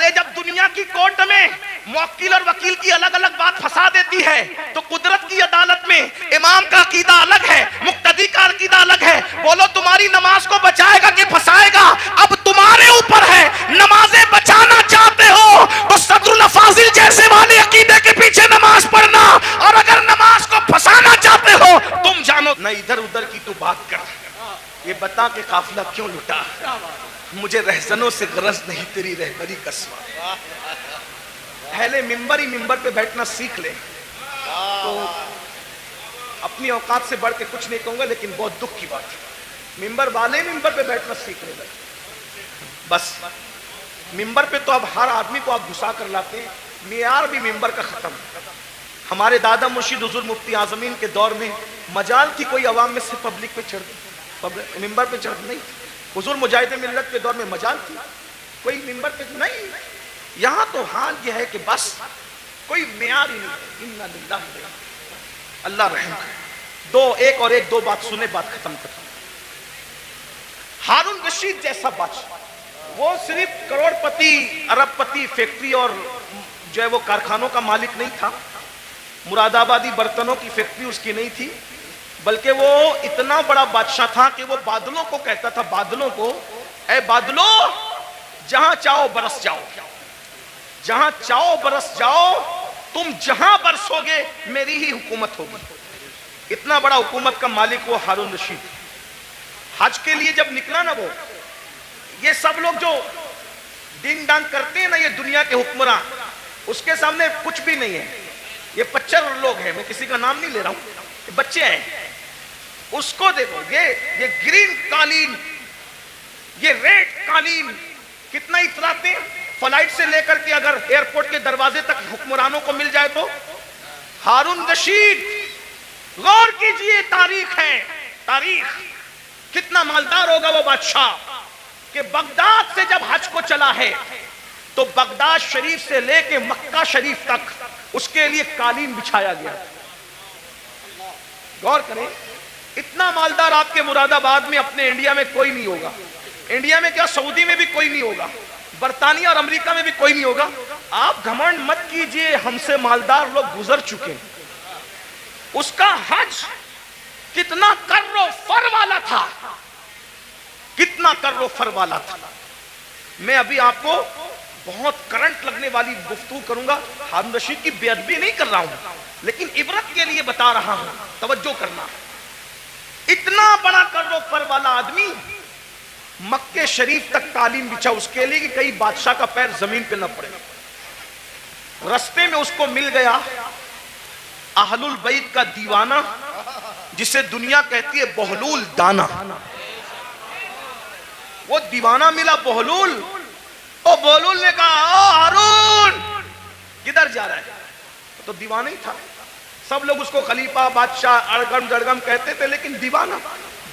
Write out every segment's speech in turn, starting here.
अरे जब दुनिया की कोर्ट में मुवक्किल और वकील की अलग अलग बात फंसा देती है, तो कुदरत की अदालत में इमाम का अकीदा अलग है, मुक्तदी का अकीदा अलग है। बोलो तुम्हारी नमाज को बचाएगा कि फंसाएगा? अब तुम्हारे ऊपर है। नमाजें बचाना चाहते हो तो सदरुल फाजिल जैसे वाले अकीदे के पीछे नमाज पढ़ना, और अगर नमाज को फंसाना चाहते हो तुम जानो न इधर उधर की तो बात कर, ये बता के काफिला क्यों लुटा? मुझे रहजनों से गरज नहीं तेरी रहबरी कसवा। पहले मिंबर ही मिंबर पे बैठना सीख ले। तो अपनी औकात से बढ़ के कुछ नहीं कहूंगा, लेकिन बहुत दुख की बात है, मिंबर वाले मिंबर पे बैठना सीख ले बस। मिंबर पे तो अब हर आदमी को आप घुसा कर लाते हैं, मियार भी मिंबर का खत्म। हमारे दादा मुर्शिद हुजूर मुफ्ती आजमीन के दौर में मजाल थी कोई अवाम में से पब्लिक पे चढ़, मिंबर पे चढ़ नहीं। हुजूर मुजाहिद मिल्लत के दौर में मजाल थी, कोई मिंबर पे नहीं। यहाँ तो हाल यह है कि बस कोई मियार ही नहीं। इन्ना लिल्लाहि अल्लाह रहम करे। एक दो बात सुने, बात खत्म कर। हारून रशीद जैसा बादशाह, वो सिर्फ करोड़पति अरबपति फैक्ट्री और जो है वो कारखानों का मालिक नहीं था, मुरादाबादी बर्तनों की फैक्ट्री उसकी नहीं थी, बल्कि वो इतना बड़ा बादशाह था कि वो बादलों को कहता था, बादलों को, ए बादलों जहां चाहो बरस जाओ, जहां चाहो बरस जाओ, तुम जहां बरसोगे मेरी ही हुकूमत होगी। इतना बड़ा हुकूमत का मालिक वो हारून रशीद। हज के लिए जब निकला ना वो, ये सब लोग जो डिंग डांग करते हैं ना, ये दुनिया के हुक्मरान, उसके सामने कुछ भी नहीं है। ये 25 लोग हैं, मैं किसी का नाम नहीं ले रहा हूं, ये बच्चे हैं। उसको देखो, ये ग्रीन कालीन, ये रेड कालीन कितना इतराते हैं। फ्लाइट से लेकर के अगर एयरपोर्ट के दरवाजे तक हुक्मरानों को मिल जाए तो। हारून रशीद, गौर कीजिए, तारीख है, तारीख। कितना मालदार होगा वो बादशाह कि बगदाद से जब हज को चला है तो बगदाद शरीफ से लेके मक्का शरीफ तक उसके लिए कालीन बिछाया गया। गौर करें, इतना मालदार आपके मुरादाबाद में अपने इंडिया में कोई नहीं होगा। इंडिया में क्या, सऊदी में भी कोई नहीं होगा, बर्तानिया और अमेरिका में भी कोई नहीं होगा। आप घमंड मत कीजिए, हमसे मालदार लोग गुजर चुके हैं। उसका हज कितना कर्रो फर वाला था, कितना कर्रो फर वाला था। मैं अभी आपको बहुत करंट लगने वाली गुफ्तगू करूंगा। हारून रशीद की बेअदबी नहीं कर रहा हूं, लेकिन इबरत के लिए बता रहा हूं, तवज्जो करना। इतना बड़ा कर्रो फर वाला आदमी मक्के शरीफ तक तालीम बिछा उसके लिए कि कई बादशाह का पैर जमीन पे न पड़े। रस्ते में उसको मिल गया अहलुल बैत का दीवाना, जिसे दुनिया कहती है बहलूल दाना। वो दीवाना मिला बहलूल। ओ बहलूल ने कहा, ओ हारून किधर जा रहा है? तो दीवाना ही था। सब लोग उसको खलीफा, बादशाह, अड़गम जड़गम कहते थे, लेकिन दीवाना।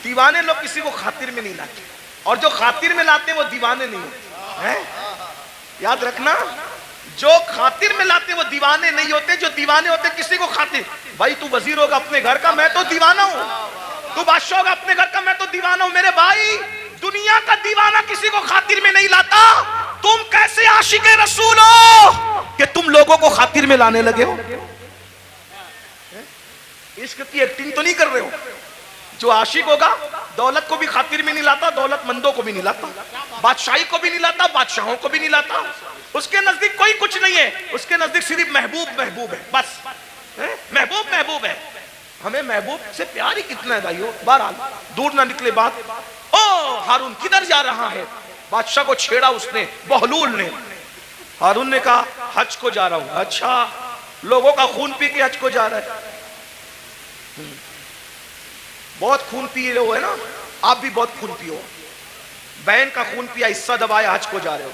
दीवाने लोग किसी को खातिर में नहीं लाते, और जो खातिर में लाते वो दीवाने नहीं होते हैं। याद रखना, जो खातिर में लाते वो दीवाने नहीं होते, जो दीवाने होते किसी को खातिर। भाई तू वजीर होगा अपने घर का, मैं तो दीवाना हूं। तू बादशाह होगा अपने घर का, मैं तो दीवाना हूं। मेरे भाई, दुनिया का दीवाना किसी को खातिर में नहीं लाता। तुम कैसे आशिके रसूल हो कि तुम लोगों को खातिर में लाने लगे हो? इश्क की एक्टिंग तो नहीं कर रहे हो। जो आशिक होगा दौलत को भी खातिर में नहीं लाता, दौलतमंदों को भी नहीं लाता, बादशाही को भी नहीं लाता, बादशाहों को भी नहीं लाता। उसके नजदीक कोई कुछ नहीं है, उसके नजदीक सिर्फ महबूब महबूब है, बस महबूब महबूब है। हमें महबूब से प्यार ही कितना है भाइयों। बहरहाल दूर ना निकले बात। ओ हारून किधर जा रहा है? बादशाह को छेड़ा उसने, बहलूल ने। हारून ने कहा, हज को जा रहा हूं। अच्छा, लोगों का खून पी के हज को जा रहा है? बहुत खून पिए लोग है ना, आप भी बहुत खून पियो। बहन का खून पिया, हिस्सा दबाया, हज को जा रहे हो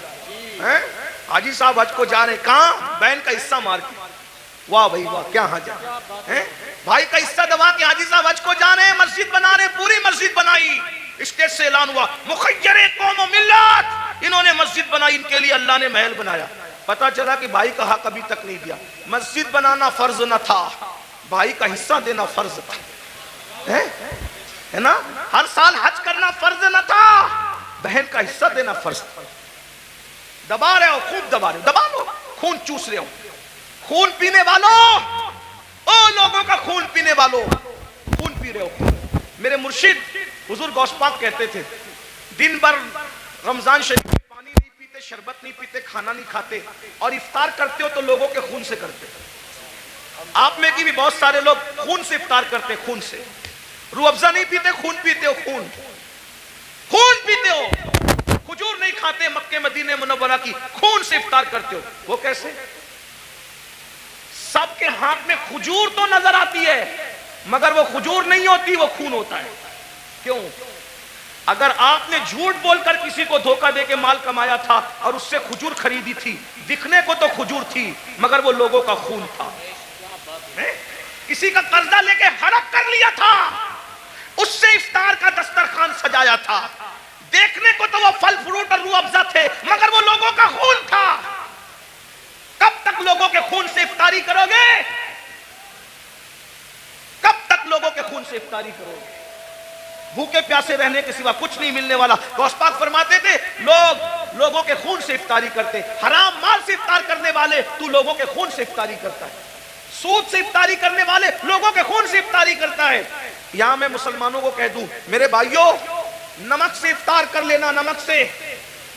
हैं? हाजी साहब हज को जा रहे हैं, कहां? बहन का हिस्सा मार के। वाह भाई वाह, क्या हज है? भाई का हिस्सा दबा के हाजी साहब हज को जा रहे हैं, मस्जिद बना रहे, पूरी मस्जिद बनाई। स्टेज से ऐलान हुआ, मुखय्यरे कौम व मिल्लत, इन्होंने मस्जिद बनाई, इनके लिए अल्लाह ने महल बनाया। पता चला कि भाई का हक अभी तक नहीं दिया। मस्जिद बनाना फर्ज न था, भाई का हिस्सा देना फर्ज था, है ना? हर साल हज करना फर्ज न था, बहन का हिस्सा देना फर्ज था। दबा रहे हो, खूब दबा रहे हो, दबा लो, खून चूस रहे हो। खून पीने वालों, ओ लोगों का खून पीने वालों, खून पी रहे हो। मेरे मुर्शिद हुजूर गौस पाक कहते थे, दिन भर रमजान शरीफ में पानी नहीं पीते, शरबत नहीं पीते, खाना नहीं खाते, और इफ्तार करते हो तो लोगों के खून से करते। आप में की भी बहुत सारे लोग खून से इफ्तार करते, खून से। रूह अफ़ज़ा नहीं पीते, खून पीते हो, खून खून पीते हो। खजूर नहीं खाते, मक्के मदीने मुनव्वरा की, खून से इफ्तार करते हो। वो कैसे? सबके हाथ में खजूर तो नजर आती है, मगर वो खजूर नहीं होती, वो खून होता है। क्यों? अगर आपने झूठ बोलकर किसी को धोखा देके माल कमाया था और उससे खजूर खरीदी थी, दिखने को तो खजूर थी, मगर वो लोगों का खून था। किसी का कर्जा लेके हड़प कर लिया था, उससे इफ्तार का दस्तरखान सजाया था, देखने को तो वो फल फ्रूट और रूह अफ़ज़ा थे, मगर वो लोगों का खून था। कब तक लोगों के खून से इफ्तारी करोगे? कब तक लोगों के खून से इफ्तारी करोगे? भूखे प्यासे रहने के सिवा कुछ नहीं मिलने वाला। गौस पाक फरमाते थे, लोगों के खून से इफ्तारी करते। हराम माल से इफ्तार करने वाले, तू लोगों के खून से इफ्तारी करता है। सूद से इफ्तारी करने वाले लोगों के खून से इफ्तारी करता है। यहां मैं मुसलमानों को कह दूं, मेरे भाइयों, नमक से इफ्तार कर लेना, नमक से,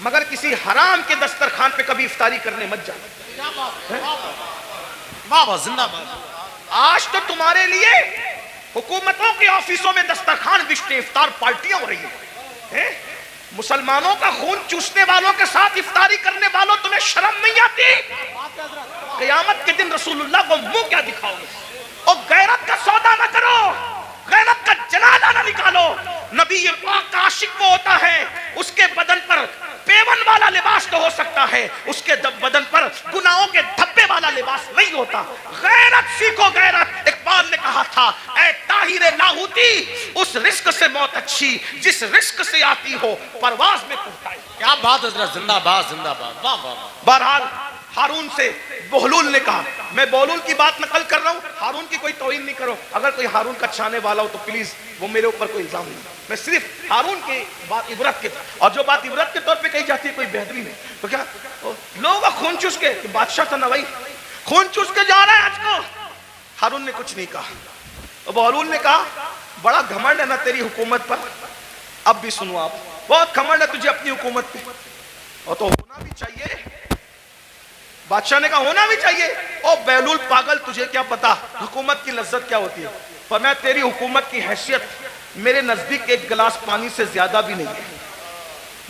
मगर किसी हराम के दस्तरखान पे कभी इफ्तारी करने मत जाना। आज तो तुम्हारे लिए हुकूमतों के ऑफिसों में दस्तरखान बिछते, इफ्तार पार्टियां हो रही है। मुसलमानों का खून चूसने वालों के साथ इफ्तारी करने वालों, तुम्हें शर्म नहीं आती? क़यामत के दिन रसूलुल्लाह को मुंह क्या दिखाओगे? और गैरत का सौदा ना करो, गैरत का जनाजा ना निकालो। नबी पाक का आशिक वो होता है, उसके बदन पर पेवन वाला लिबास तो हो सकता है, उसके बदन पर गुनाहों के धब्बे वाला लिबास नहीं होता। गैरत सीखो, गैरत। इकबाल ने कहा था, ऐ ताहिरे लाहौती, उस रिस्क से मौत अच्छी जिस रिस्क से आती हो परवाज में कुर्ताई। क्या बात हज़रत, जिंदाबाद जिंदाबाद, वाह वाह। बहरहाल हारून से बहलूल ने कहा, मैं बहलूल की बात नकल कर रहा हूँ, हारून की कोई तौहीन नहीं करो। अगर कोई हारून का चाहने वाला हो तो प्लीज वो मेरे ऊपर कोई इल्जाम नहीं। मैं सिर्फ हारून की बात इबरत के, और जो बात इबरत के तौर पे कही जाती है कोई बेहतरीन है, तो क्या लोगों का खून चूस के, बादशाह था ना भाई, खून चूस के जा रहा है आज को। हारून ने कुछ नहीं कहा। तो बहलूल ने कहा, बड़ा घमंड है ना तेरी हुकूमत पर। अब भी सुनो आप, बहुत घमंड है तुझे अपनी हुकूमत पे, और तो होना भी चाहिए। बादशाह ने कहा होना भी चाहिए। ओ बहलूल पागल, तुझे क्या पता हुकूमत की लज्जत क्या होती है? पर मैं तेरी हुकूमत की हैसियत मेरे नजदीक एक गिलास पानी से ज्यादा भी नहीं है,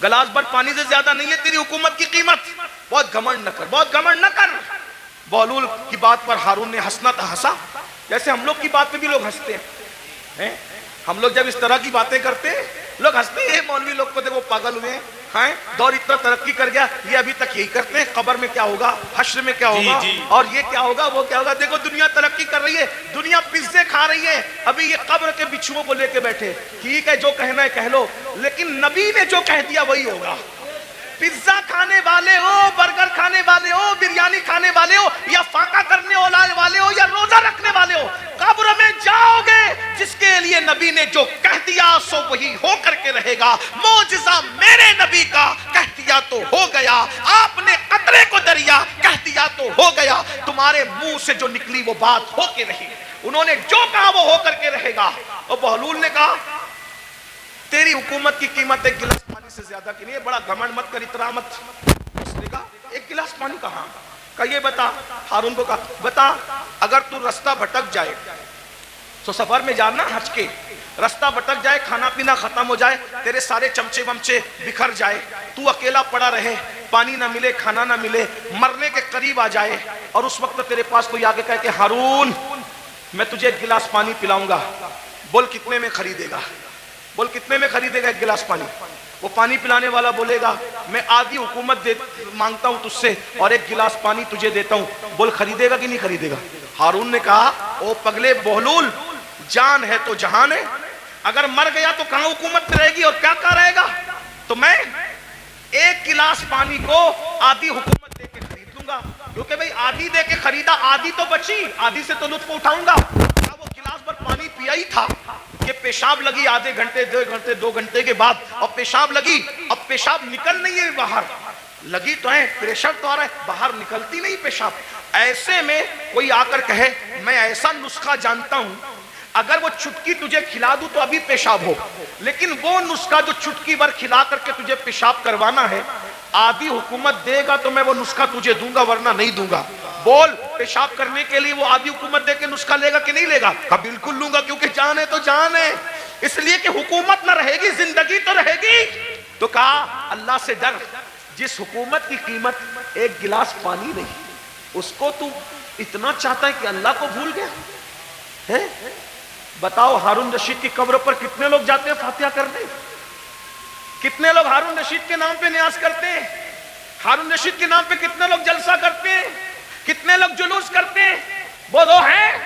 गिलास भर पानी से ज्यादा नहीं है तेरी हुकूमत की कीमत। बहुत घमंड न कर, बहुत घमंड न कर। बहलूल की बात पर हारून ने हंसना था, हंसा जैसे हम लोग की बात पे भी लोग हंसते हैं। हम लोग जब इस तरह की बातें करते हैं, लोग हंसते हैं, मौलवी लोग को देखो पागल हुए हैं, दौर इतना तरक्की कर गया, ये अभी तक यही करते हैं। कब्र में क्या होगा, हश्र में क्या होगा, और ये क्या होगा, वो क्या होगा। देखो दुनिया तरक्की कर रही है, दुनिया पिज्जे खा रही है, अभी ये कब्र के बिच्छुओं को लेके बैठे। ठीक है, जो कहना है कह लो, लेकिन नबी ने जो कह दिया वही होगा। पिज्जा खाने वाले हो, बर्गर खाने वाले हो, बिरयानी खाने वाले हो, या फाका करने वाले हो, या रोजा रखने वाले हो, कब्र में जाओगे। जिसके लिए नबी ने जो कह दिया सो वही हो करके रहेगा। मौजिज़ा मेरे नबी का, कह दिया तो हो गया। आपने कतरे को दरिया, कह दिया तो हो गया। तुम्हारे मुंह से जो निकली वो बात हो के रही, उन्होंने जो कहा वो हो करके रहेगा। और बहलूल ने कहा, तेरी हुकूमत की कीमत एक गिलास पानी से ज्यादा की नहीं है, बड़ा घमंड मत कर, इतना मत। उसने कहा, एक गिलास पानी कहाँ का, ये बता। हारून को कहा, बता, अगर तू रास्ता भटक जाए तो सफर में जाना हज के, रास्ता भटक जाए, खाना पीना खत्म हो जाए, तेरे सारे चमचे वमचे बिखर जाए, तू अकेला पड़ा रहे, पानी ना मिले, खाना ना मिले, मरने के करीब आ जाए, और उस वक्त तेरे पास कोई आगे कहे कि हारून मैं तुझे एक गिलास पानी पिलाऊंगा, बोल कितने में खरीदेगा? बोल कितने में खरीदेगा एक गिलास पानी? वो पानी पिलाने वाला बोलेगा, मैं आधी हुकूमत मांगता हूं तुझसे और एक गिलास पानी तुझे देता हूं, बोल खरीदेगा कि नहीं खरीदेगा? हारून ने कहा, ओ पगले बहलूल, जान है तो जहान है, अगर मर गया तो कहां हुकूमत में रहेगी और क्या क्या रहेगा? तो मैं एक गिलास पानी को आधी हुकूमत दे के खरीद लूंगा, क्योंकि भाई आधी दे के खरीदा, आधी तो बची, आधी से तो लुत्फ उठाऊंगा। वो गिलास भर पानी पिया ही था कि पेशाब लगी आधे घंटे, 2 घंटे के बाद, और पेशाब लगी, अब पेशाब निकल नहीं है बाहर, लगी तो है, प्रेशर तो आ रहा है, बाहर निकलती नहीं पेशाब। ऐसे में कोई आकर कहे मैं ऐसा नुस्खा जानता हूं, अगर वो चुटकी तुझे खिला दूं तो अभी पेशाब हो, लेकिन वो नुस्खा जो चुटकी भर खिला करके तुझे पेशाब करवाना है, आधी हुकूमत देगा तो मैं वो नुस्खा तुझे दूंगा, वरना नहीं दूंगा। बोल, पेशाब करने के लिए वो आधी हुकूमत दे के नुस्खा लेगा कि नहीं लेगा? कहा बिल्कुल लूंगा, क्योंकि जान है तो जान है, इसलिए कि हुकूमत ना रहेगी जिंदगी तो रहेगी। तो कहा अल्लाह से डर, जिस हुकूमत की कीमत एक गिलास पानी नहीं, उसको तू इतना चाहता है कि अल्लाह को भूल गया है। बताओ, हारून रशीद की कब्र पर कितने लोग जाते हैं फातिहा करने? कितने लोग हारून रशीद के नाम पे न्यास करते हैं? हारून रशीद के नाम पे कितने लोग जलसा करते हैं? कितने लोग जुलूस करते हैं? वो दो है।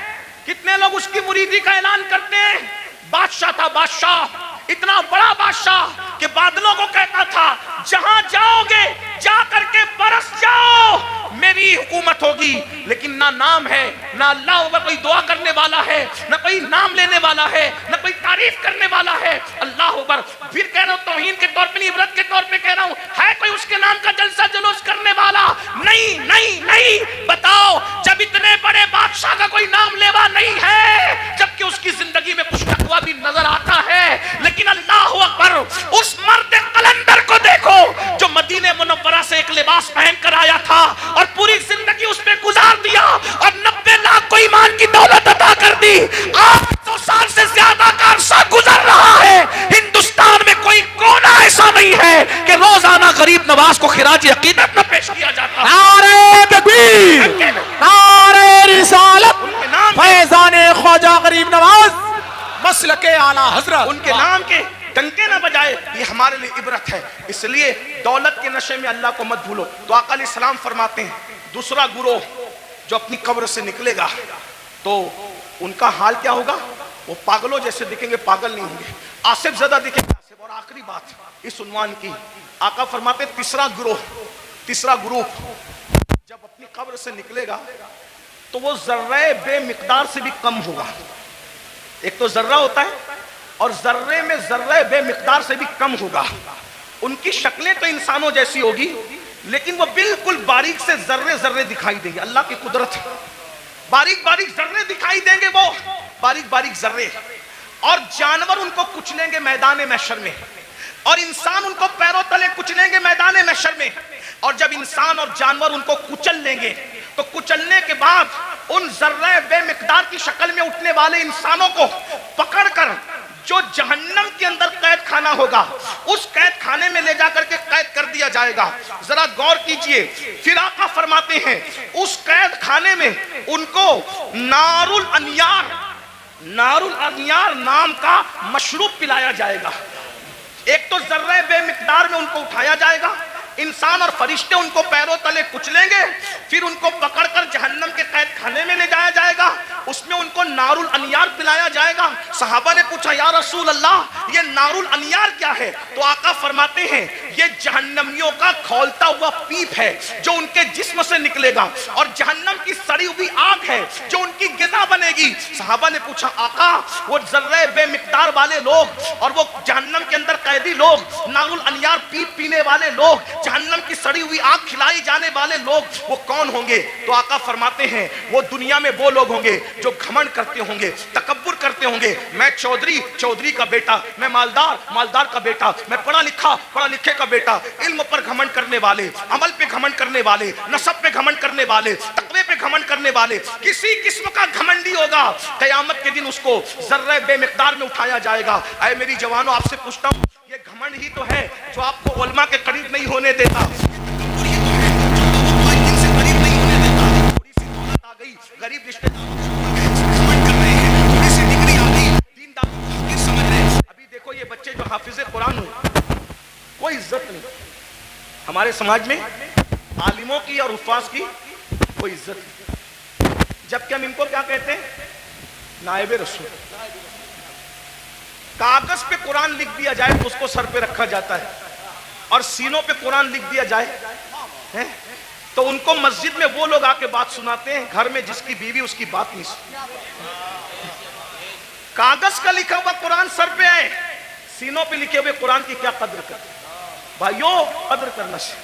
कितने लोग उसकी मुरीदी का ऐलान करते हैं? बादशाह था, बादशाह, इतना बड़ा बादशाह कि बादलों को कहता था जहां जाओगे जा करके बरस जाओ, मेरी हुकूमत होगी। लेकिन ना नाम है, ना अल्लाह ऊपर कोई दुआ करने वाला है, ना कोई नाम लेने वाला है, ना कोई तारीफ करने वाला है। अल्लाह ऊपर, फिर कह रहा हूं तौहीन के तौर पे नहीं, इबरत के तौर पे कह रहा हूं, है कोई उसके नाम का जलसा जुलूस करने वाला? नहीं नहीं नहीं। बताओ, जब इतने बड़े बादशाह का कोई नाम लेवा नहीं है, जबकि उसकी जिंदगी में कुछ तकवा भी नजर आता है, लेकिन अल्लाह अकबर, उस मर्द कलंदर को देखो जो मदीने मुनव्वरा से एक लिबास पहन कर आया था और पूरी जिंदगी उसमें गुजार दिया और 90 लाख को ईमान की दौलत अता कर दी। 800 साल से ज्यादा का अरसा गुजर रहा है, हिंदुस्तान में कोई कोना ऐसा नहीं है कि रोजाना गरीब नवाज को खिराज अकीदत न पेश किया जाता। नारे तकबीर, नारे रिसालत, फैज़ाने ख्वाजा गरीब नवाज, मसलके आला हजरत, उनके नाम के डंके ना बजाए, ये हमारे लिए इबरत है। इसलिए दौलत के नशे में अल्लाह को मत भूलो। तो आका अलैहिस्सलाम फरमाते हैं, दूसरा गुरोह जो अपनी कब्र से निकलेगा तो उनका हाल क्या होगा? वो पागलों जैसे दिखेंगे, पागल नहीं होंगे, आसिफ ज़दा दिखेंगे। और आखिरी बात इस उन्वान की, आका फरमाते तीसरा ग्रुप जब अपनी कब्र से निकलेगा तो वो जर्रे बेमिकदार से भी कम होगा। एक तो जर्रा होता है और जर्रे में जर्रे बेमिकदार से भी कम होगा। उनकी शक्लें तो इंसानों जैसी होगी, लेकिन वो बिल्कुल बारीक से जर्रे जर्रे दिखाई देंगे। अल्लाह की कुदरत है, बारीक बारीक जर्रे दिखाई देंगे, वो बारीक बारीक जर्रे। और जानवर उनको कुचलेंगे मैदान महशर में, और इंसान उनको पैरों तले कुचलेंगे मैदान महशर में। और जब इंसान और जानवर उनको कुचल लेंगे तो कुचलने के बाद उन जर्रे बेमिकदार की शक्ल में उठने वाले इंसानों को पकड़कर जो जहन्नम के अंदर कैद खाना होगा, उस कैद खाने में ले जाकर के कैद कर दिया जाएगा। जरा गौर कीजिए, फिर आका फरमाते हैं उस कैद खाने में उनको नारुल अनियार नाम का मशरूब पिलाया जाएगा। एक तो जर्रे बेमिकदार में उनको उठाया जाएगा, इंसान और फरिश्ते उनको पैरों तले कुचलेंगे, फिर उनको पकड़कर जहन्नम के कैद खाने में ले जाया जाएगा, उसमें उनको नारुल अनियार पिलाया जाएगा। सहाबा ने पूछा या रसूल अल्लाह, ये नारुल अनियार क्या है? तो आका फरमाते हैं ये जहन्नमियों का खौलता हुआ पीप है जो उनके जिस्म से निकलेगा, और जहन्नम की सड़ी हुई आग है जो उनकी गिज़ा बनेगी। सहाबा ने पूछा आका, वो जर्रे बेमिकदार वाले लोग और वो जहन्नम के अंदर कैदी लोग, नारुल अनियार पीप पीने वाले लोग, जहन्नम की सड़ी हुई आग खिलाई जाने वाले लोग, वो कौन होंगे? तो आका फरमाते हैं वो दुनिया में वो लोग होंगे जो घमंड करते होंगे, तकब्बुर करते होंगे। मैं चौधरी का बेटा, मैं मालदार का बेटा, मैं पढ़ा लिखे का बेटा। इल्म पर घमंड करने वाले, अमल पे घमंड करने वाले, नसब पे घमंड करने वाले, तकवे पे घमंड करने वाले, किसी किस्म का घमंडी होगा, कयामत के दिन उसको जर्रे बेमिकदार में उठाया जाएगा। ऐ मेरी जवानों, आपसे पूछता हूँ, ये घमंड ही तो है जो आपको उलमा के करीब नहीं होने देता। गरीब रिश्तेदार अभी देखो ये बच्चे जो हाफिज़े कुरान हुए, कोई इज्जत नहीं हमारे समाज में, आलिमों की और हुफ़ाज़ की कोई इज्जत नहीं। जबकि हम इनको क्या कहते हैं? नायबे रसूल। कागज पे कुरान लिख दिया जाए तो उसको सर पे रखा जाता है, और सीनों पे कुरान लिख दिया जाए है? तो उनको मस्जिद में वो लोग आके बात सुनाते हैं, घर में जिसकी बीवी उसकी बात नहीं सुनती। कागज का लिखा हुआ कुरान सर पे आए, सीनों पे लिखे हुए कुरान की क्या कद्र करते? भाइयों, कद्र करना चाहिए।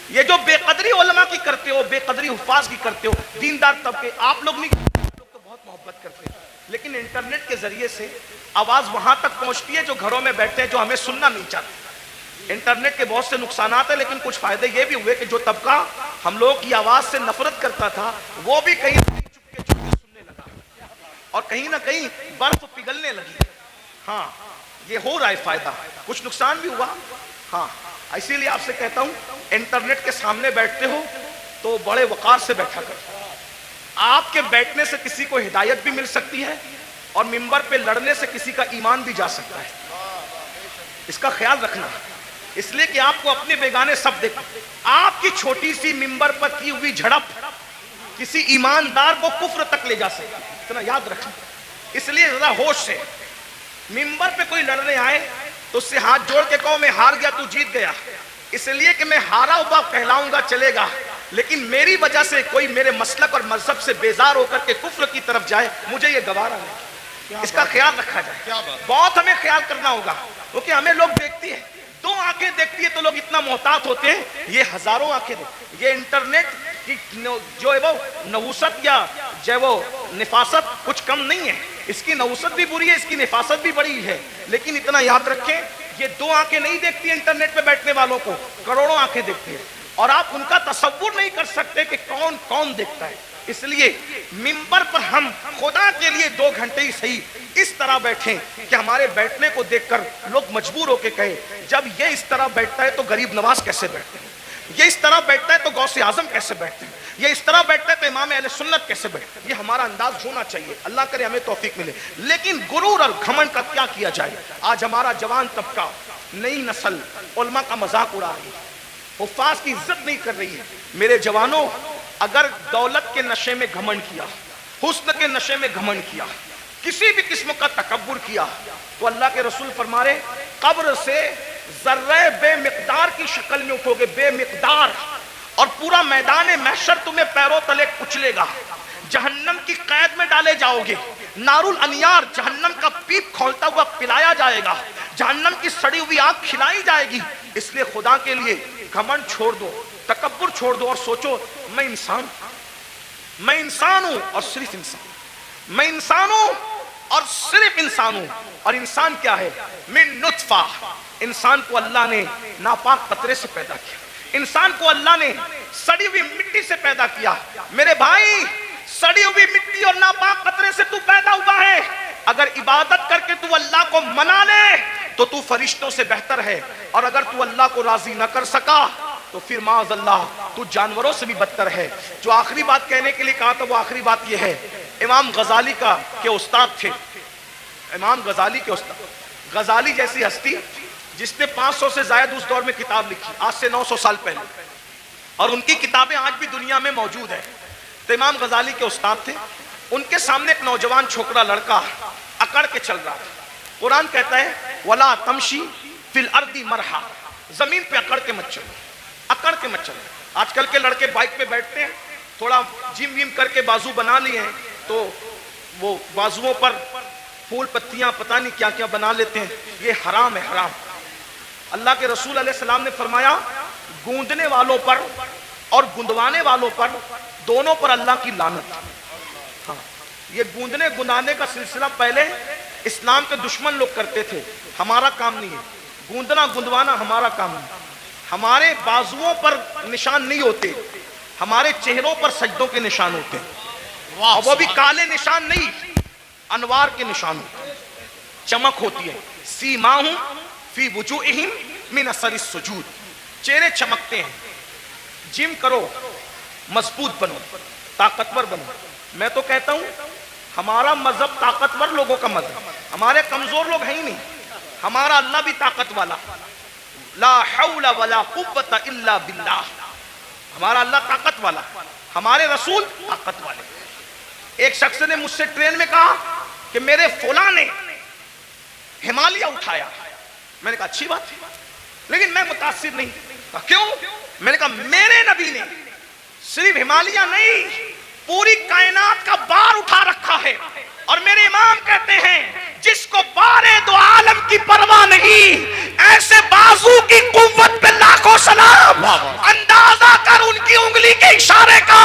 ये जो बेकदरी उलमा की करते हो, बेकदरी हुफ्फाज की करते हो, दीनदार तबके, आप लोग नहीं, आप लोग तो बहुत मोहब्बत करते हैं, लेकिन इंटरनेट के जरिए से आवाज वहां तक पहुंचती है जो घरों में बैठते हैं, जो हमें सुनना नहीं चाहते। इंटरनेट के बहुत से नुकसानात हैं, लेकिन कुछ फायदे ये भी हुए कि जो तबका हम लोग की आवाज से नफरत करता था वो भी कहीं चुपके चुपके सुनने लगा, और कहीं ना कहीं बर्फ पिघलने लगी। हाँ, ये हो रहा है फायदा, कुछ नुकसान भी हुआ। हाँ, इसीलिए आपसे कहता हूं, इंटरनेट के सामने बैठते हो तो बड़े वकार से बैठा करो। आपके बैठने से किसी को हिदायत भी मिल सकती है, और मिंबर पे लड़ने से किसी का ईमान भी जा सकता है, इसका ख्याल रखना। इसलिए कि आपको अपने बेगाने सब देख, आपकी छोटी सी मिंबर पर की हुई झड़प किसी ईमानदार को कुफ्र तक ले जा सकती है, इतना याद रखना। इसलिए जरा होश से, मिंबर पे कोई लड़ने आए तो उससे हाथ जोड़ के कहो मैं हार गया, तू जीत गया, इसलिए कि मैं हारा हुआ कहलाऊंगा चलेगा, लेकिन मेरी वजह से कोई मेरे मसलक और मजहब से बेजार होकर के कुफ्र की तरफ जाए, मुझे ये गवारा नहीं। इसका ख्याल रखा जाए, बहुत हमें ख्याल करना होगा, क्योंकि हमें लोग देखती है, दो आंखें देखती है तो लोग इतना मोहतात होते हैं, ये हजारों आंखें देखती। ये इंटरनेट की जो है वो नहुसत या जो वो निफासत कुछ कम नहीं है, इसकी नहुसत भी बुरी है, इसकी निफासत भी बड़ी है, लेकिन इतना याद रखें, ये दो आंखें नहीं देखती इंटरनेट पे बैठने वालों को, करोड़ों आंखें देखती है, और आप उनका तसव्वुर नहीं कर सकते कि कौन कौन देखता है। इसलिए मिंबर पर हम खुदा के लिए 2 घंटे ही सही इस तरह बैठें कि हमारे बैठने को देखकर लोग मजबूर होकर कहे, जब ये इस तरह बैठता है तो गरीब नवाज कैसे बैठते हैं, ये इस तरह बैठता है तो गौसे आजम कैसे बैठते हैं, ये इस तरह बैठता है तो इमाम अहले सुन्नत कैसे बैठते हैं। ये हमारा अंदाज होना चाहिए, अल्लाह करे हमें तौफीक मिले। लेकिन गुरूर और घमंड का क्या किया जाए। आज हमारा जवान तबका, नई नस्ल उलमा का मजाक उड़ा रही है, हुफ्फाज की इज्जत नहीं कर रही है। मेरे जवानों, अगर दौलत के नशे में घमंड किया, हुस्न के नशे में घमंड किया, किसी भी किस्म का तकब्बुर किया, तो अल्लाह के रसूल फरमा रहे, कब्र से जर्रे बेमिकदार की शक्ल में उठोगे, बेमिकदार, और पूरा मैदान महशर तुम्हें पैरों तले कुचलेगा, जहन्नम की कैद में डाले जाओगे, नारुल अनियार जहन्नम का पीप खोलता हुआ पिलाया जाएगा, जहन्नम की सड़ी हुई आग खिलाई जाएगी। इसलिए खुदा के लिए घमंड छोड़ दो, तकब्बुर छोड़ दो, और सोचो मैं इंसान हूं और सिर्फ इंसान, मैं इंसान हूं और सिर्फ इंसान हूं। और इंसान क्या है? मिन नुत्फा, इंसान को अल्लाह ने नापाक कतरे से पैदा किया, इंसान को अल्लाह ने सड़ी हुई मिट्टी से पैदा किया। मेरे भाई, सड़ी हुई मिट्टी और नापाक कतरे से तू पैदा हुआ है। अगर इबादत करके तू अल्लाह को मना ले तो तू फरिश्तों से बेहतर है, और अगर तू अल्लाह को राजी न कर सका तो फिर माज़ अल्लाह तू जानवरों से भी बदतर है। जो आखिरी बात कहने के लिए कहा था वो आखिरी बात यह है, इमाम गजाली के उस्ताद थे, इमाम गजाली के उस्ताद, गजाली जैसी हस्ती जिसने 500 से ज्यादा उस दौर में किताब लिखी, आज से 900 साल पहले, और उनकी किताबें आज भी दुनिया में मौजूद है। तो इमाम गजाली के उस्ताद थे, उनके सामने एक नौजवान छोकरा लड़का अकड़ के चल रहा था। कुरान कहता है वला तमशी फिल अर्दी मरहा, जमीन पे अकड़ के मत चलो, अकड़ के मत चलो। आजकल के लड़के बाइक पे बैठते हैं, थोड़ा जिम विम करके बाजू बना लिए हैं, तो वो बाजुओं पर फूल पत्तियां पता नहीं क्या क्या बना लेते हैं, ये हराम है, हराम। अल्लाह के रसूल अलैहि सलाम ने फरमाया, गूंदने वालों पर और गुंदवाने वालों पर, दोनों पर अल्लाह की लानत। हाँ, ये गूंदने गुंदाने का सिलसिला पहले इस्लाम के दुश्मन लोग करते थे, हमारा काम नहीं है। गूंदना गुंदवाना हमारा काम नहीं। हमारे बाजुओं पर निशान नहीं होते, हमारे चेहरों पर सजदों के निशान होते हैं, और वो भी काले निशान नहीं, अनवार के निशान होते हैं, चमक होती है। सीमाहुम फी वुजूहिम मिन असरिस सुजूद, चेहरे चमकते हैं। जिम करो, मजबूत बनो, ताकतवर बनो। मैं तो कहता हूं हमारा मजहब ताकतवर लोगों का मजहब, हमारे कमजोर लोग हैं ही नहीं। हमारा अल्लाह भी ताकत वाला, ला हौला वला कुव्वता इल्ला बिल्लाह, हमारा अल्लाह ताकत वाला, हमारे रसूल ताकत वाले। एक शख्स ने मुझसे ट्रेन में कहा कि मेरे फौला ने हिमालय उठाया। मैंने कहा अच्छी बात है, लेकिन मैं मुतासिर नहीं। कहा क्यों? मैंने कहा मेरे नबी ने सिर्फ हिमालय नहीं, पूरी कायनात का बार उठा रखा है, और मेरे इमाम कहते हैं जिसको बारे दो आलम की परवाह नहीं, ऐसे बाजू की कुव्वत पे लाखों सलाम। अंदाजा कर उनकी उंगली के इशारे का,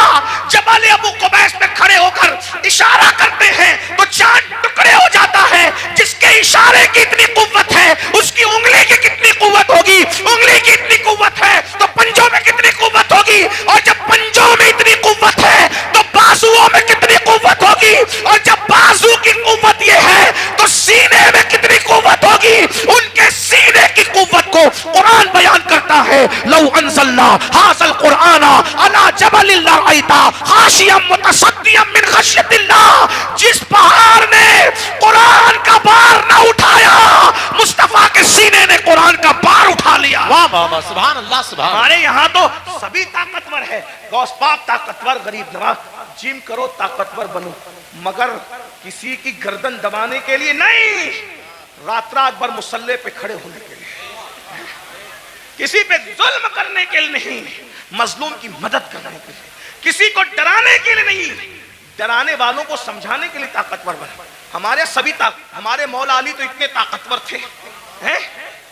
जबल अबू कुबैस पे खड़े होकर इशारा करते हैं तो चांद टुकड़े हो जाता है। जिसके इशारे की इतनी कुव्वत है, उसकी उंगली की कितनी कुव्वत होगी? उंगली की इतनी कुव्वत है तो पंजों में कितनी कुव्वत होगी? और जब पंजों में इतनी कुव्वत है तो बाजुओं में कितनी कुव्वत होगी? और जब बाजू की कुव्वत ये है तो सीने में कितनी कुव्वत होगी? उनके सीने की कुव्वत को कुरान बयान करता है, लौ अंज़लना हाज़ल कुरआन अला जबलिन लरअयता खाशियम मुतसद्दियम मिन खश्यतिल्लाह। जिस पहाड़ ने कुरान का भार न उठाया, मुस्तफा के सीने ने कुरान का भार उठा लिया। वाह वाह वाह, सुभान अल्लाह सुभान। हमारे यहाँ तो सभी ताकतवर है, गौस पाक ताकतवर, गरीब नवाज, जिम करो ताकतवर बनो, मगर किसी की गर्दन दबाने के लिए नहीं, रात रात भर मुसल्ले पे खड़े होने के लिए, किसी पे जुल्म करने के लिए नहीं, मजलूम की मदद करने के लिए, किसी को डराने के लिए नहीं, डराने वालों को समझाने के लिए ताकतवर बने। हमारे सभी हमारे मौला अली तो इतने ताकतवर थे, हैं?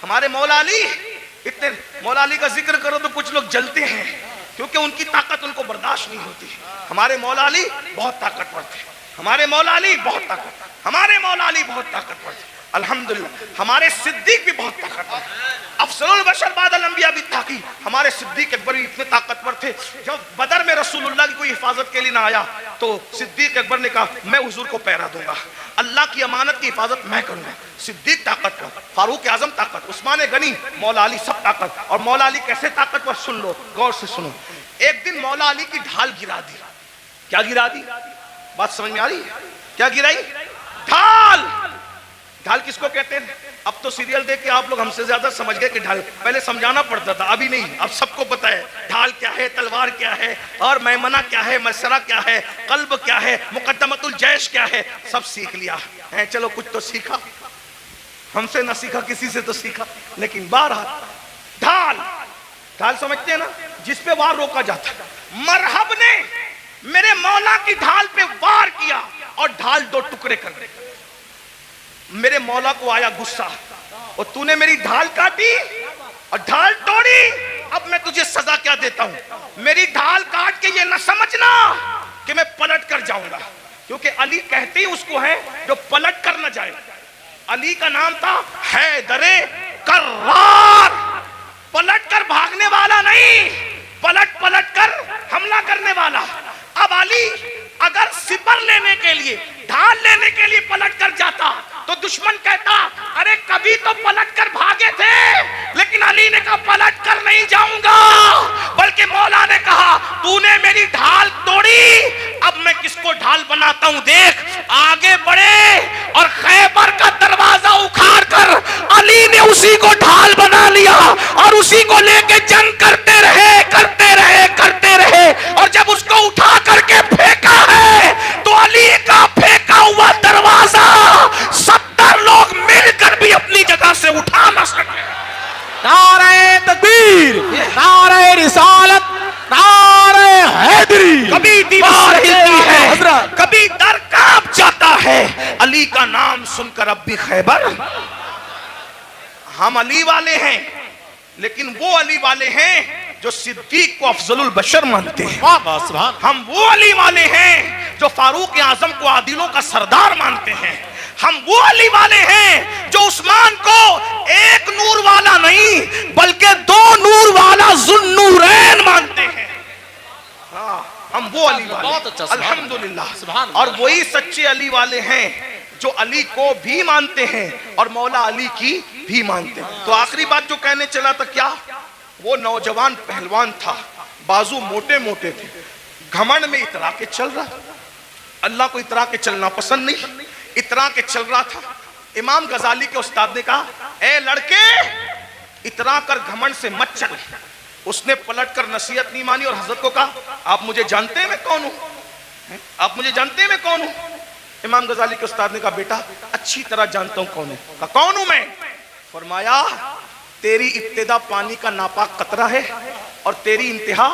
हमारे मौला अली इतने, मौला अली का जिक्र करो तो कुछ लोग जलते हैं क्योंकि उनकी ताकत उनको बर्दाश्त नहीं होती। हमारे मौला अली बहुत ताकतवर थे, हमारे मौला अली बहुत ताकतवर, हमारे मौला अली बहुत ताकतवर थे। अल्हम्दुलिल्लाह हमारे सिद्दीक भी बहुत ताकतवर, अफसरुल बशर बादल अंबिया भी ताकि हमारे सिद्दीक अकबर भी इतने ताकतवर थे। जब बदर में रसूलुल्लाह की कोई हिफाजत के लिए ना आया तो सिद्दीक अकबर ने कहा मैं हुजूर को पहरा दूंगा, अल्लाह की अमानत की हिफाजत मैं करूंगा। सिद्दीक ताकतवर, फारूक आजम ताकत, उस्मान गनी, मौला अली सब ताकत। और मौला अली कैसे ताकतवर, सुन लो, गौर से सुनो। एक दिन मौला अली की ढाल गिरा दी। क्या गिरा दी? बात समझ में आ रही है? क्या गिराई? ढाल। ढाल किसको कहते हैं? अब तो सीरियल देख के आप लोग हमसे ज्यादा समझ गए कि ढाल, पहले समझाना पड़ता था, अभी नहीं, अब सबको पता है ढाल क्या है, तलवार क्या है, और मैमना क्या है, मसरा क्या है, कल्ब क्या है, मुकद्दमतुल जैश क्या है, सब सीख लिया है। चलो कुछ तो सीखा, हमसे ना सीखा, किसी से तो सीखा, लेकिन बहरहाल ढाल, ढाल समझते हैं ना, जिस पे वार रोका जाता है। मरहब ने मेरे मौला की ढाल पे वार किया और ढाल दो टुकड़े कर दी। मेरे मौला को आया गुस्सा, और तूने मेरी ढाल काटी और ढाल तोड़ी, अब मैं तुझे सजा क्या देता हूं? मेरी ढाल काट के ये न समझना कि मैं पलट कर जाऊंगा, क्योंकि अली कहते ही उसको है जो पलट कर न जाए। अली का नाम था हैदरे कर्रार, पलट कर भागने वाला नहीं, पलट पलट कर हमला करने वाला। अब अली अगर सिपर लेने के लिए, ढाल लेने के लिए पलट कर जाता तो दुश्मन कहता अरे कभी तो पलट कर भागे थे, लेकिन अली ने कहा पलट कर नहीं जाऊंगा, बल्कि मौला ने कहा तूने मेरी ढाल तोड़ी, अब मैं किसको ढाल बनाता हूं देख। आगे बढ़े और खैबर का दरवाजा उखाड़ कर अली ने उसी को ढाल बना लिया और उसी को लेके जंग करते रहे, करते रहे, करते रहे, और जब उसको उठा करके फेंका है तो अली का फेंका हुआ दरवाजा 70 लोग मिलकर भी अपनी जगह से उठा न सके। नारे तकबीर, नारे रिसालत, नारे हैदरी। कभी दीवार हिलती है, हजरत, कभी दर कांप जाता है, अली का नाम सुनकर अब भी खैबर। हम अली वाले हैं, लेकिन वो अली वाले हैं जो सिद्दीक को अफजलुल बशर मानते हैं। हम वो अली वाले हैं जो फारूक आजम को आदिलों का सरदार मानते हैं। हम वो अली वाले हैं जो उस्मान को एक नूर वाला नहीं बल्कि 2 नूर वाला ज़ुन्नूरैन मानते हैं। हाँ, हम वो अली वाले, बहुत अच्छा, अल्हम्दुलिल्लाह। और वही सच्चे अली वाले हैं जो अली को भी मानते हैं और मौला अली की भी मानते हैं। तो आखिरी बात जो कहने चला था, क्या वो नौजवान पहलवान था, बाजू मोटे मोटे थे, घमंड में इतरा के चल रहा, अल्लाह को इतरा के चलना पसंद नहीं, इतरा के चल रहा था। इमाम गजाली के उस्ताद ने कहा ए लड़के, इतरा कर घमंड से मत चल। उसने पलट कर नसीहत नहीं मानी और हजरत को कहा आप मुझे जानते हैं मैं कौन हूं? आप मुझे जानते हैं मैं कौन हूं? इमाम गजाली के उस्ताद ने कहा बेटा अच्छी तरह जानता हूं कौन है। कहा कौन हूं मैं? फरमाया तेरी इब्तिदा पानी का नापाक कतरा है और तेरी इंतहा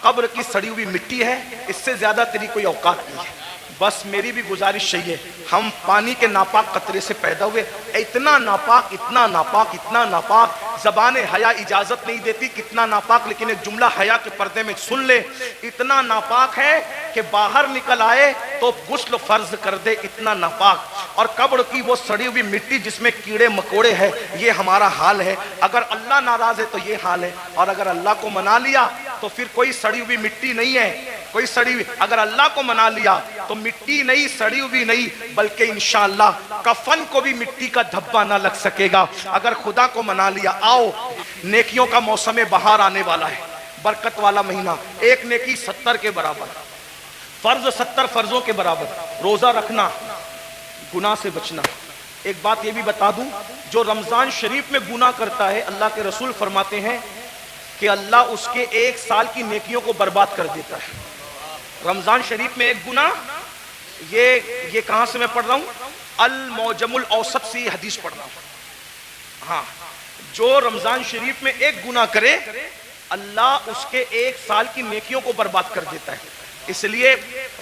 कब्र की सड़ी हुई मिट्टी है, इससे ज्यादा तेरी कोई औकात नहीं है। बस मेरी भी गुजारिश चाहिए, हम पानी के नापाक कतरे से पैदा हुए, इतना नापाक, इतना नापाक, इतना नापाक, ज़बान हया इजाजत नहीं देती कितना नापाक, लेकिन एक जुमला हया के पर्दे में सुन ले, इतना नापाक है कि बाहर निकल आए तो गुस्ल फर्ज कर दे, इतना नापाक। और कब्र की वो सड़ी हुई मिट्टी जिसमें कीड़े मकोड़े हैं, ये हमारा हाल है। अगर अल्लाह नाराज है तो ये हाल है, और अगर अल्लाह को मना लिया तो फिर कोई सड़ी हुई मिट्टी नहीं है, कोई सड़ी हुई, अगर अल्लाह को मना लिया तो मिट्टी नहीं, सड़ी हुई नहीं, बल्कि इंशाअल्लाह कफन को भी मिट्टी का धब्बा ना लग सकेगा अगर खुदा को मना लिया। आओ, नेकियों का मौसम बहार आने वाला है, बरकत वाला महीना, एक नेकी 70 के बराबर, फर्ज 70 फर्जों के बराबर, रोजा रखना, गुनाह से बचना। एक बात ये भी बता दूं, जो रमजान शरीफ में गुनाह करता है, अल्लाह के रसूल फरमाते हैं कि अल्लाह उसके 1 साल की नेकियों को बर्बाद कर देता है। रमजान शरीफ में एक गुनाह, ये कहां से मैं पढ़ रहा हूं, अल मौजमुल औसत से हदीस पढ़ रहा हूं। हाँ, जो रमजान शरीफ में एक गुनाह करे, अल्लाह उसके 1 साल की नेकियों को बर्बाद कर देता है। इसलिए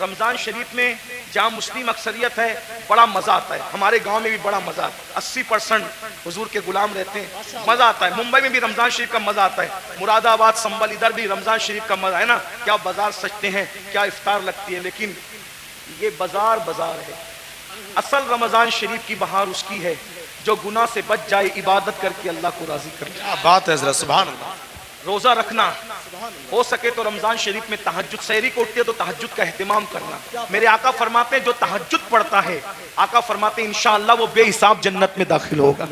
रमजान शरीफ में जहाँ मुस्लिम अक्सरियत है, बड़ा मजा आता है। हमारे गांव में भी बड़ा मजा आता है, 80% हुजूर के गुलाम रहते हैं, मजा आता है। मुंबई में भी रमजान शरीफ का मजा आता है, मुरादाबाद, संबल, इधर भी रमजान शरीफ का मजा है ना। क्या बाजार सजते हैं, क्या इफ्तार लगती है, लेकिन ये बाजार है। असल रमजान शरीफ की बहार उसकी है जो गुनाह से बच जाए, इबादत करके अल्लाह को राजी कर। क्या बात है हज़रत, सुभान अल्लाह। रोजा रखना, हो सके तो रमजान शरीफ में तहज्जुद, सहरी को उठती है तो तहज्जुद का एहतिमाम करना। मेरे आका फरमाते हैं जो तहज्जुद पढ़ता है, आका फरमाते हैं इंशाअल्लाह वो बेहिसाब जन्नत में दाखिल होगा।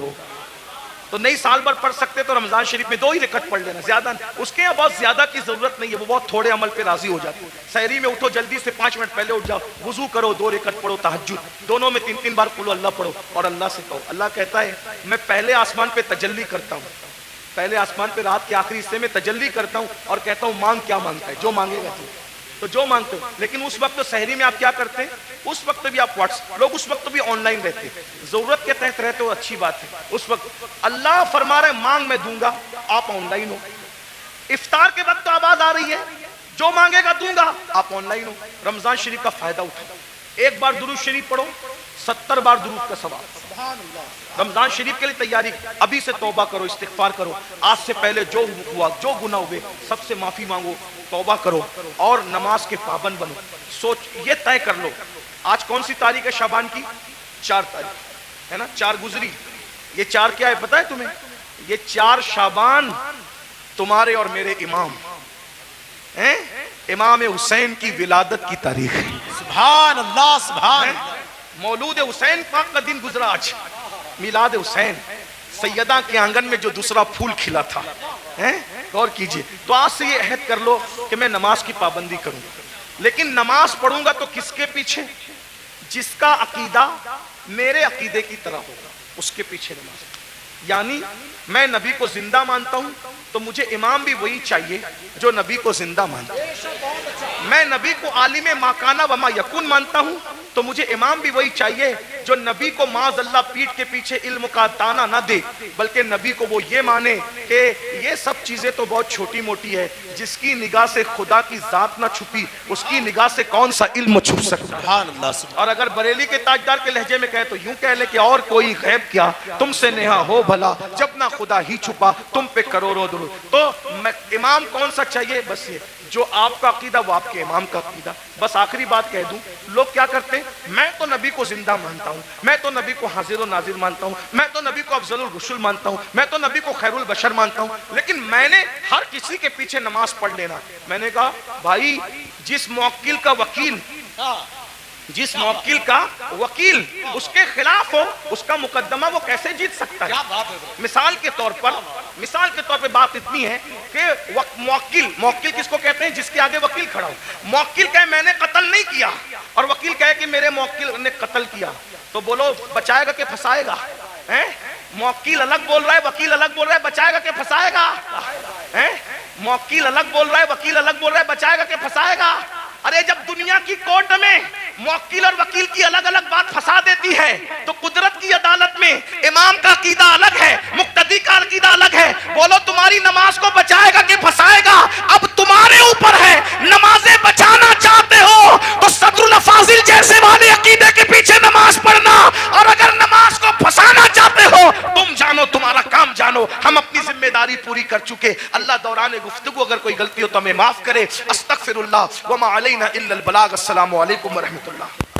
तो नहीं साल भर पढ़ सकते तो रमजान शरीफ में 2 ही रकअत पढ़ लेना, ज्यादा उसके यहाँ बहुत ज्यादा की जरूरत नहीं है, वो बहुत थोड़े अमल पे राजी हो जाते। सहरी में उठो, जल्दी से 5 मिनट पहले उठ जाओ, वुजू करो, 2 रकअत पढ़ो तहज्जुद, दोनों में 3-3 बार कुल अल्लाह पढ़ो और अल्लाह से कहो। अल्लाह कहता है मैं पहले आसमान पे तजल्ली करता हूँ, पहले आसमान पे रात के आखिरी हिस्से में तजल्ली करता हूँ और कहता हूँ मांग क्या मांगता है, जो मांगेगा तो जो मांगते हो। लेकिन उस वक्त तो सहरी में आप क्या करते हैं, उस वक्त भी आप व्हाट्सएप, लोग उस वक्त भी ऑनलाइन रहते हैं, जरूरत के तहत रहते हो, अच्छी बात है। उस वक्त अल्लाह फरमा रहे मांग मैं दूंगा, आप ऑनलाइन हो। इफ्तार के वक्त तो आवाज आ रही है जो मांगेगा दूंगा, आप ऑनलाइन हो। रमजान शरीफ का फायदा उठाओ, एक बार दुरूद शरीफ पढ़ो, 70 बार दुरूद का सवाब। रमजान शरीफ के लिए तैयारी, अभी से तौबा करो, इस्तिगफार करो, आज से पहले जो हुआ, जो गुनाह हुए सबसे माफी मांगो, तौबा करो और नमाज के पाबंद बनो। सोच, ये तय कर लो आज कौन सी तारीख है शाबान की, 4 तारीख है ना, 4 गुजरी। ये 4 क्या है पता है तुम्हें, ये 4 शाबान तुम्हारे और मेरे इमाम हैं, इमाम हुसैन की विलादत की तारीख है। सुभान अल्लाह, सुभान। मौलूद हुसैन पाक का दिन गुजरा आज, मिलाद हुसैन, सैयदा के आंगन में जो दूसरा फूल खिला था, हैं, गौर कीजिए। तो आज से ये अहद कर लो कि मैं नमाज की पाबंदी करूं, लेकिन नमाज पढ़ूंगा तो किसके पीछे, जिसका अकीदा मेरे अकीदे की तरह होगा उसके पीछे नमाज। यानी मैं नबी को जिंदा मानता हूं तो मुझे इमाम भी वही चाहिए जो नबी को जिंदा मानता है। मैं नबी को आलिम माकाना व मा यकुन मानता हूं तो मुझे इमाम भी वही चाहिए जो नबी को माज़अल्लाह पीठ के पीछे इल्म का दाना ना दे, बल्कि नबी को वो ये माने कि ये सब चीजें तो बहुत छोटी मोटी है, जिसकी निगाह से खुदा की जात ना छुपी उसकी निगाह से कौन सा इल्म छुप सकता है। और अगर बरेली के ताजदार के लहजे में कहे तो यूं कह ले कि और कोई गैब क्या तुमसे नेहा हो भला, जब ना खुदा ही छुपा तुम पे करोड़ों दुरूद। तो इमाम कौन सा चाहिए, बस ये जो आपका अकीदा वो आपके इमाम का अकीदा। बस आखिरी बात कह दूं, लोग क्या करते हैं, मैं तो नबी को जिंदा मानता हूं, मैं तो नबी को हाजिर और नाजिर मानता हूं, मैं तो नबी को अफजलुल रुसुल मानता हूं, मैं तो नबी को खैरुल बशर मानता हूं, लेकिन मैंने हर किसी के पीछे नमाज पढ़ लेना। मैंने कहा भाई जिस मुवक्किल का वकील, जिस मुवक्किल का वकील उसके खिलाफ हो उसका मुकदमा वो कैसे जीत सकता है। मिसाल के तौर पर बात इतनी है कि मुवक्किल किसको कहते हैं, जिसके आगे वकील खड़ा हो। मुवक्किल कहे मैंने कत्ल नहीं किया और वकील कहे कि मेरे मुवक्किल ने कत्ल किया, तो बोलो बचाएगा कि फंसाएगा, हैं? मुवक्किल अलग बोल रहा है, वकील अलग बोल रहा है, बचाएगा कि फंसाएगा, हैं? मुवक्किल अलग बोल रहा है, वकील अलग बोल रहा है, बचाएगा कि फंसाएगा। अरे जब दुनिया की कोर्ट में मुवक्किल और वकील की अलग अलग बात फंसा देती है तो कुदरत की अदालत में इमाम का अकीदा अलग है, मुक्तदी का अकीदा अलग है। बोलो तुम्हारी नमाज को बचाएगा कि फंसाएगा, अब तुम्हारे ऊपर है। नमाजें बचाना चाहते हो तो सदरुल अफाजिल जैसे कर चुके। अल्लाह दौरान गुफ्तगू अगर कोई गलती हो तो हमें माफ करे। अस्तगफिरुल्लाह व मा अलैना इल्लल बलाग। अस्सलामु अलैकुम व रहमतुल्लाह।